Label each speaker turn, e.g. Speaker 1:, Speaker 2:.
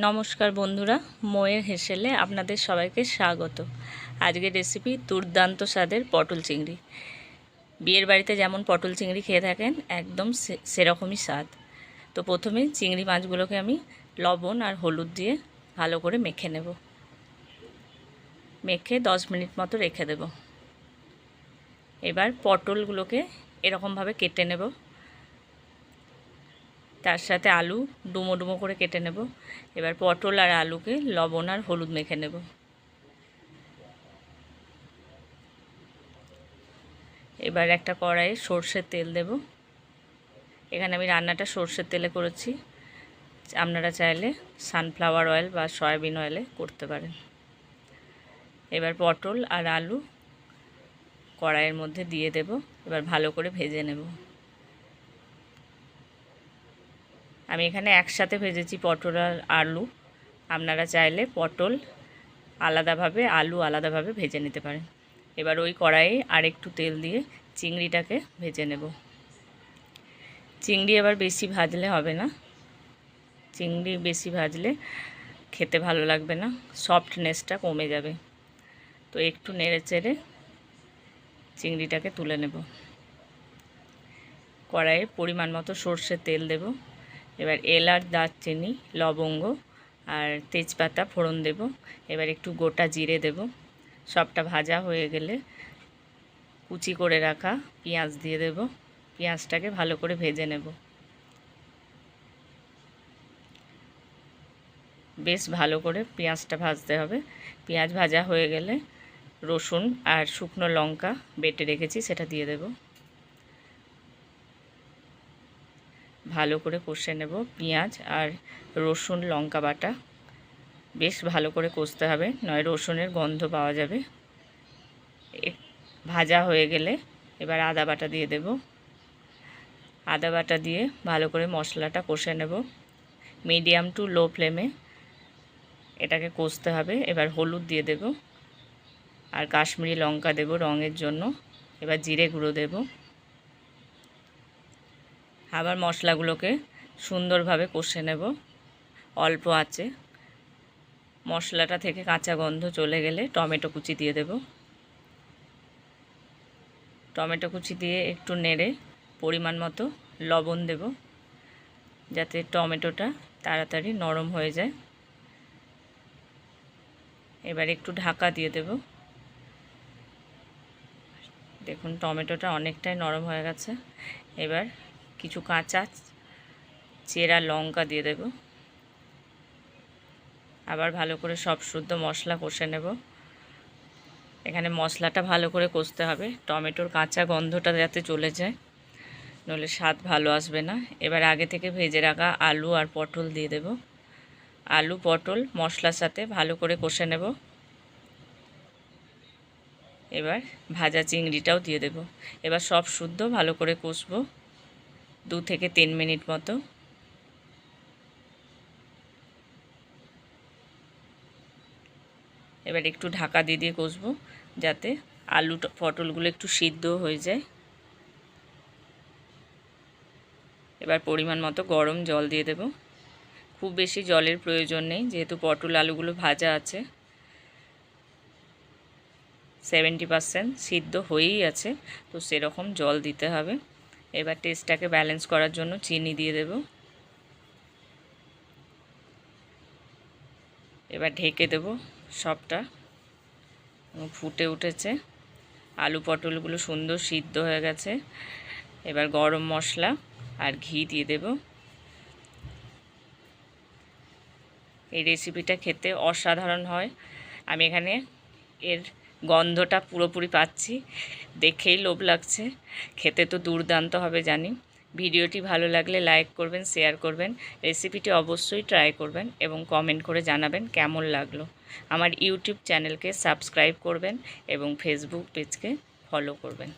Speaker 1: নমস্কার বন্ধুরা, মোয়ের হেসেলে আপনাদের সবাইকে স্বাগত। আজকের রেসিপি দুর্দান্ত স্বাদের পটল চিংড়ি। বিয়ের বাড়িতে যেমন পটল চিংড়ি খেয়ে থাকেন, একদম সেরকমই স্বাদ। তো প্রথমে চিংড়ি মাছগুলোকে আমি লবণ আর হলুদ দিয়ে ভালো করে মেখে নেব। মেখে 10 মিনিট মতো রেখে দেব। এবার পটলগুলোকে এরকমভাবে কেটে নেব। তার সাথে আলু ডুমো ডুমো করে কেটে নেব। এবার পটল আর আলুকে লবণ আর হলুদ মেখে নেব। এবার একটা কড়াইয়ে সর্ষের তেল দেব। এখানে আমি রান্নাটা সর্ষের তেলে করেছি, আপনারা চাইলে সানফ্লাওয়ার অয়েল বা সয়াবিন অয়েলে করতে পারেন। এবার পটল আর আলু কড়াইয়ের মধ্যে দিয়ে দেব। এবার ভালো করে ভেজে নেব। আমি এখানে একসাথে ভেজেছি পটল আর আলু, আপনারা চাইলে পটল আলাদাভাবে আলু আলাদাভাবে ভেজে নিতে পারেন। এবার ওই কড়াইয়ে আরেকটু তেল দিয়ে চিংড়িটাকে ভেজে নেব। চিংড়ি এবার বেশি ভাজলে হবে না, চিংড়ি বেশি ভাজলে খেতে ভালো লাগবে না, সফটনেসটা কমে যাবে। তো একটু নেড়ে চেড়ে চিংড়িটাকে তুলে নেব। কড়াইয়ে পরিমাণ মতো সর্ষের তেল দেব। এবার এলাচ, দারচিনি, লবঙ্গ আর তেজপাতা ফোড়ন দেব। এবার একটু গোটা জিরে দেব। সবটা ভাজা হয়ে গেলে কুচি করে রাখা পেঁয়াজ দিয়ে দেব। পেঁয়াজটাকে ভালো করে ভেজে নেব। বেশ ভালো করে পেঁয়াজটা ভাজতে হবে। পেঁয়াজ ভাজা হয়ে গেলে রসুন আর শুকনো লঙ্কা বেটে রেখেছি সেটা দিয়ে দেব। ভালো করে কষে নেব। পেঁয়াজ আর রসুন লঙ্কা বাটা বেশ ভালো করে কষতে হবে, নয় রসুনের গন্ধ পাওয়া যাবে। ভাজা হয়ে গেলে এবার আদা বাটা দিয়ে দেব। আদা বাটা দিয়ে ভালো করে মশলাটা কষে নেব। মিডিয়াম টু লো ফ্লেমে এটাকে কষতে হবে। এবার হলুদ দিয়ে দেব আর কাশ্মীরি লঙ্কা দেব রঙের জন্য। এবার জিরে গুঁড়ো দেব। আবার মশলাগুলোকে সুন্দরভাবে কষে নেব অল্প আঁচে। মশলাটা থেকে কাঁচা গন্ধ চলে গেলে টমেটো কুচি দিয়ে দেব। টমেটো কুচি দিয়ে একটু নেড়ে পরিমাণ মতো লবণ দেব, যাতে টমেটোটা তাড়াতাড়ি নরম হয়ে যায়। এবার একটু ঢাকা দিয়ে দেব। দেখুন টমেটোটা অনেকটাই নরম হয়ে গেছে। এবার কিছু কাঁচা চেরা লঙ্কা দিয়ে দেব। আবার ভালো করে সব শুদ্ধ মশলা কষে নেব। এখানে মশলাটা ভালো করে কষতে হবে, টমেটোর কাঁচা গন্ধটা যাতে চলে যায়, নইলে স্বাদ ভালো আসবে না। এবার আগে থেকে ভেজে রাখা আলু আর পটল দিয়ে দেব। আলু পটল মশলার সাথে ভালো করে কষে নেব। এবার ভাজা চিংড়িটাও দিয়ে দেব। এবার সব শুদ্ধ ভালো করে কষবো 2 থেকে 3 মিনিট মতো। এবার একটু ঢাকা দিয়ে দিয়ে কষবো, যাতে আলু পটলগুলো একটু সিদ্ধ হয়ে যায়। এবার পরিমাণ মতো গরম জল দিয়ে দেব। খুব বেশি জলের প্রয়োজন নেই, যেহেতু পটল আলুগুলো ভাজা আছে, 70% সিদ্ধ হয়েই আছে, তো সেরকম জল দিতে হবে। এবার টেস্টটাকে ব্যালেন্স করার জন্য চিনি দিয়ে দেব। এবার ঢেকে দেব সবটা। ফুটে উঠেছে, আলু পটলগুলো সুন্দর সিদ্ধ হয়ে গেছে। এবার গরম মশলা আর ঘি দিয়ে দেব। এই রেসিপিটা খেতে অসাধারণ হয়। আমি এখানে এর গন্ধটা পুরোপুরি পাচ্ছি, দেখেই লোভ লাগছে। খেতে তো দুর্দান্ত হবে জানি। ভিডিওটি ভালো লাগলে লাইক করবেন, শেয়ার করবেন, রেসিপিটি অবশ্যই ট্রাই করবেন এবং কমেন্ট করে জানাবেন কেমন লাগলো। আমার ইউটিউব চ্যানেলকে সাবস্ক্রাইব করবেন এবং ফেসবুক পেজকে ফলো করবেন।